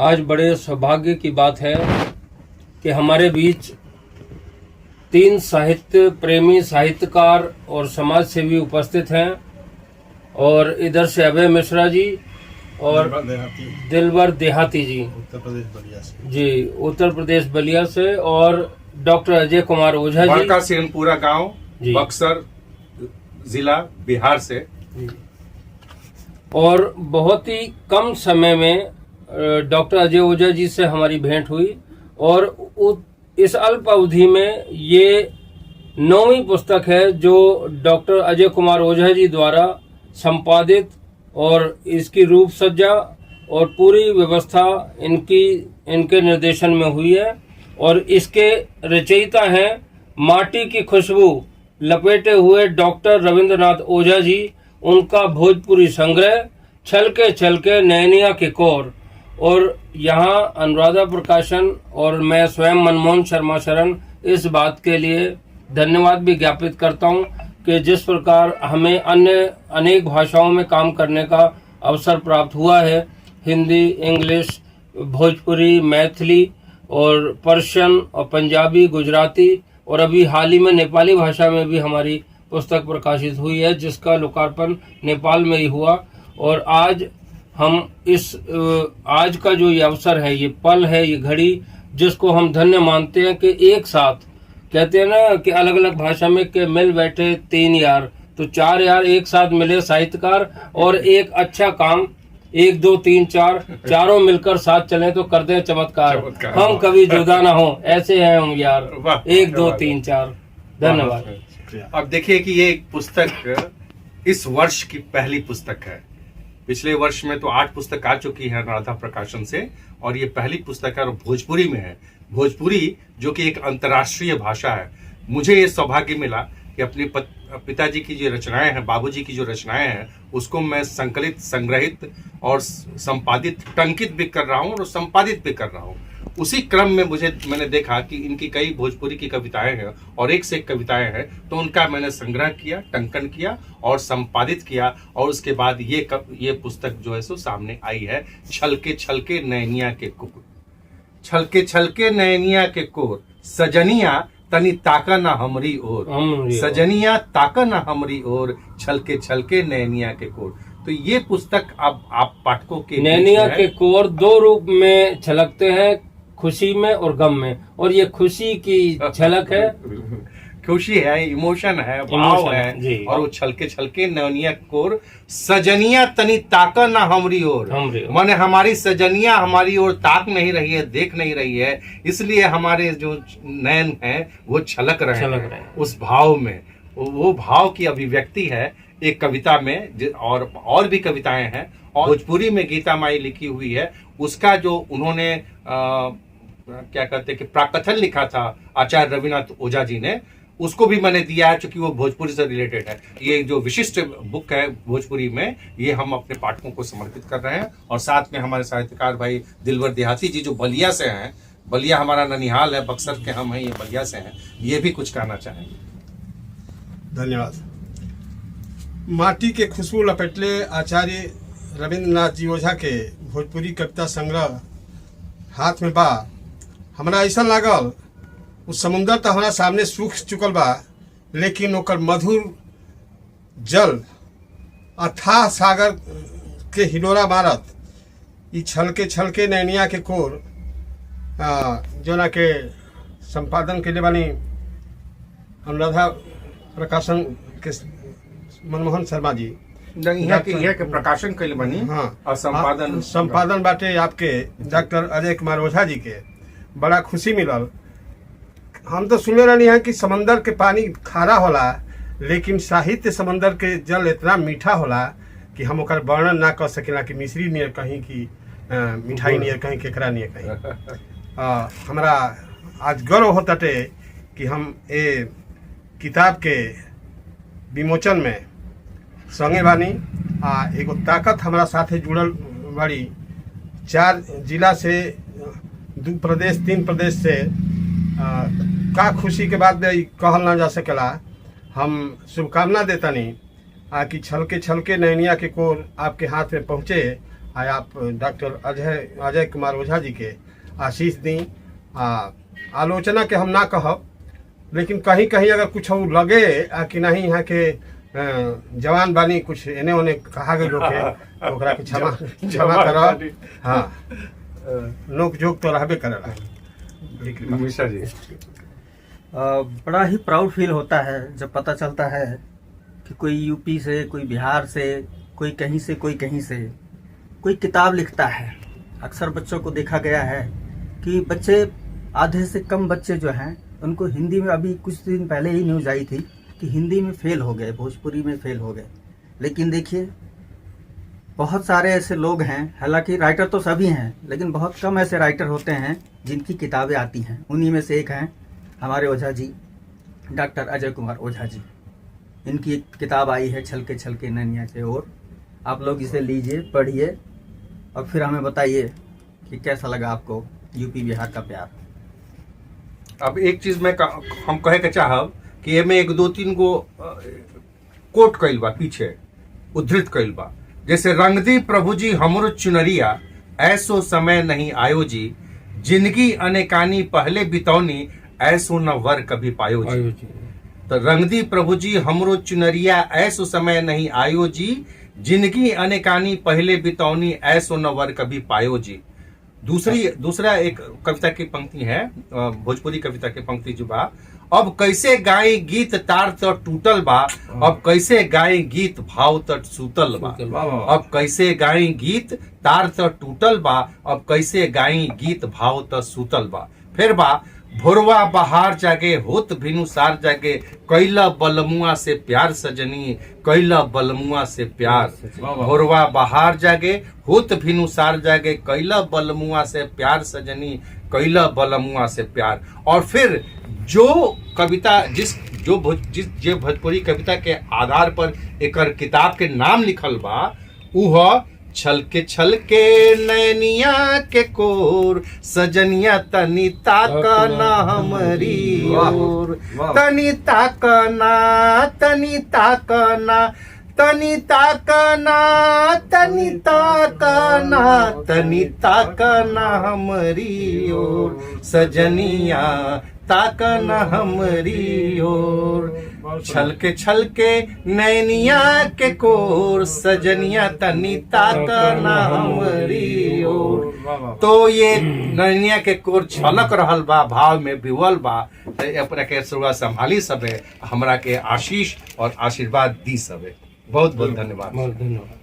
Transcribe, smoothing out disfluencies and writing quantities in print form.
आज बड़े सौभाग्य की बात है कि हमारे बीच 3 साहित्य प्रेमी साहित्यकार और समाज सेवी उपस्थित हैं और इधर से अभय मिश्रा जी और दिलबर देहाती जी उत्तर प्रदेश बलिया से जी, उत्तर प्रदेश बलिया से, और डॉक्टर अजय कुमार ओझा जी बड़का सिंहपुरा गांव, बक्सर जिला, बिहार से। और बहुत ही कम समय में डॉक्टर अजय ओझा जी से हमारी भेंट हुई और इस अल्प अवधि में ये 9वीं पुस्तक है जो डॉक्टर अजय कुमार ओझा जी द्वारा संपादित, और इसकी रूप सज्जा और पूरी व्यवस्था इनके निर्देशन में हुई है। और इसके रचयिता हैं माटी की खुशबू लपेटे हुए डॉक्टर रविंद्रनाथ ओझा जी। उनका भोजपुरी संग्रह छलके नैनिया के कोर, और यहाँ अनुराधा प्रकाशन और मैं स्वयं मनमोहन शर्मा शरण इस बात के लिए धन्यवाद भी ज्ञापित करता हूँ कि जिस प्रकार हमें अन्य अनेक भाषाओं में काम करने का अवसर प्राप्त हुआ है, हिंदी, इंग्लिश, भोजपुरी, मैथिली और पर्शियन और पंजाबी, गुजराती, और अभी हाल ही में नेपाली भाषा में भी हमारी पुस्तक प्रकाशित हुई है जिसका लोकार्पण नेपाल में ही हुआ। और आज हम आज का जो ये अवसर है, ये पल है, ये घड़ी, जिसको हम धन्य मानते हैं कि एक साथ कहते हैं ना कि अलग अलग भाषा में कि मिल बैठे 3 यार, तो 4 यार एक साथ मिले साहित्यकार, और एक अच्छा काम 1 2 3 4 चारों मिलकर साथ चले तो कर दे चमत्कार। हम कभी जुदा ना हो, ऐसे हैं हम यार। 1 2 3 4। धन्यवाद। अब देखिए कि ये एक पुस्तक इस वर्ष की पहली पुस्तक है। पिछले वर्ष में तो 8 पुस्तक आ चुकी है अनुराधा प्रकाशन से, और ये पहली पुस्तक है और भोजपुरी में है। भोजपुरी जो कि एक अंतर्राष्ट्रीय भाषा है। मुझे ये सौभाग्य मिला कि अपने पिताजी की जो रचनाएं हैं, बाबूजी की जो रचनाएं हैं, उसको मैं संकलित, संग्रहित और संपादित, टंकित भी कर रहा हूँ और संपादित भी कर रहा हूँ। उसी क्रम में मैंने देखा कि इनकी कई भोजपुरी की कविताएं हैं और एक से एक कविताएं हैं, तो उनका मैंने संग्रह किया, टंकन किया और संपादित किया, और उसके बाद ये पुस्तक जो है सो सामने आई है। छलके नैनिया के कोर, छलके नैनिया के कोर, सजनिया तनी ताका ना हमरी ओर, सजनिया ताका ना हमरी ओर, छलके नैनिया के कोर। तो ये पुस्तक अब आप पाठकों के नैनिया के कोर 2 रूप में छलकते हैं, खुशी में और गम में, और ये खुशी की झलक है, खुशी है, इमोशन है, भाव है, और वो छलके नैनिया कोर, सजनिया तनी ताका ना हमरी ओर, माने हमारी सजनिया हमारी ओर ताक नहीं रही है, देख नहीं रही है, इसलिए हमारे जो नयन हैं वो छलक रहे हैं उस भाव में। वो भाव की अभिव्यक्ति है एक कविता में, और भी कविताएं हैं। और भोजपुरी में गीता माई लिखी हुई है, उसका जो उन्होंने क्या कहते हैं कि प्राकथन लिखा था आचार्य रविनाथ ओझा जी ने, उसको भी मैंने दिया है क्योंकि वो भोजपुरी से रिलेटेड है। ये जो विशिष्ट बुक है भोजपुरी में, ये हम अपने पाठकों को समर्पित कर रहे हैं। और साथ में हमारे साहित्यकार भाई दिलबर देहाती जी जो बलिया से हैं, बलिया हमारा ननिहाल है, बक्सर के हम हैं, ये बलिया से हैं, ये भी कुछ कहना चाहेंगे। धन्यवाद। माटी के खुशबू लपेटले आचार्य रविंद्रनाथ जी ओझा के भोजपुरी कविता संग्रह हाथ में बा। हमरा ऐसा लागल उस समुंदर तो हमारा सामने सूख चुकल बा, लेकिन ओकर मधुर जल अथाह सागर के हिलोरा मारत ई छलके नैनिया के कोर जोना के संपादन के लिए बानी अनुराधा प्रकाशन के मनमोहन शर्मा जी यहाँ के प्रकाशन के लिए बनी। हाँ, और संपादन बाटे आपके डॉक्टर अजय कुमार ओझा जी के। बड़ा खुशी मिलल। हम तो सुने रहनी है कि समंदर के पानी खारा होला, लेकिन साहित्य समंदर के जल इतना मीठा होला कि हम ओकर वर्णन ना कर सकेला कि मिश्री नियर कहीं की मिठाई नियर कहीं केकरा नियर कहीं। हमरा आज गर्व होताटे कि हम ए किताब के विमोचन में संगे बानी। एगो ताकत हमारा साथे जुड़ल बड़ी। 4 जिला से 2 प्रदेश 3 प्रदेश से का खुशी के बाद कहल ना जा सकेला। हम शुभकामना देता नहीं कि छलके नैनिया के कोर आपके हाथ में पहुँचे आय आप डॉक्टर अजय कुमार ओझा जी के आशीष दी। आलोचना के हम ना कहब, लेकिन कहीं कहीं अगर कुछ लगे कि नहीं यहाँ के जवान बानी कुछ एने ओने कहा गए लोग के तो ओकरा के क्षमा करब। हाँ, नोक जोक तो रहबे करेला। मिश्रा जी, बड़ा ही प्राउड फील होता है जब पता चलता है कि कोई यूपी से, कोई बिहार से, कोई कहीं से, कोई कहीं से कोई किताब लिखता है। अक्सर बच्चों को देखा गया है कि बच्चे, आधे से कम बच्चे जो हैं उनको हिंदी में, अभी कुछ दिन पहले ही न्यूज़ आई थी कि हिंदी में फेल हो गए, भोजपुरी में फेल हो गए। लेकिन देखिए, बहुत सारे ऐसे लोग हैं, हालांकि राइटर तो सभी हैं, लेकिन बहुत कम ऐसे राइटर होते हैं जिनकी किताबें आती हैं। उन्हीं में से एक हैं हमारे ओझा जी, डॉक्टर अजय कुमार ओझा जी। इनकी एक किताब आई है, छलके छलके नैनिया के ओर। आप लोग इसे लीजिए, पढ़िए और फिर हमें बताइए कि कैसा लगा आपको यूपी बिहार का प्यार। अब एक चीज हम कहे के चाहब कि एमे एक दो तीन गो कोट कइल बा, पीछे उद्धृत कइल बा। जैसे रंग दी प्रभु जी हमरो चुनरिया, ऐसो समय नहीं आयो जी, जिंदगी अनेकानी पहले बितौनी, ऐसो न वर कभी पायो जी। तो रंग दी प्रभु जी हमरो चुनरिया, ऐसो समय नहीं आयो जी, जिंदगी अनेकानी पहले बितौनी, ऐसो न वर कभी पायो जी। दूसरा एक कविता की पंक्ति है, भोजपुरी कविता की पंक्ति जो बा, अब कैसे गाय गीत तार तो टूटल बा, अब कैसे गाय गीत भाव तट सूतल बा। अब कैसे गाय गीत तार तो टूटल बा, अब कैसे गाय गीत भाव तट सूतल बा। फिर बा, भोरवा बहार जागे होत भिनु सार जागे, कैला बलमुआ से प्यार सजनी, कैला बलमुआ से प्यार। भोरवा बहार जागे होत भिनु सार जागे, कैला बलमुआ से प्यार सजनी, कैला बलमुआ से प्यार। और फिर जो कविता जो भोजपुरी कविता के आधार पर एक किताब के नाम लिखल बा, उह छलके छलके नैनिया के कोर, सजनिया तनी ताकना हमरी ओर, तनी ताकना, तनी ताकना, तनी ताकना, तनी ताकना, तनी ताकना हमरी ओर, सजनिया ताकना हमरी ओर। छलके छलके नैनिया के कोर, सजनिया तनी ताकना हमरी ओर। तो ये नैनिया के कोर छलक रहल बा, भाव में बिवल बा। अपना के शुरुआत संभाली सबे, हमरा के आशीष और आशीर्वाद दी सबे। बहुत बहुत धन्यवाद। बहुत धन्यवाद।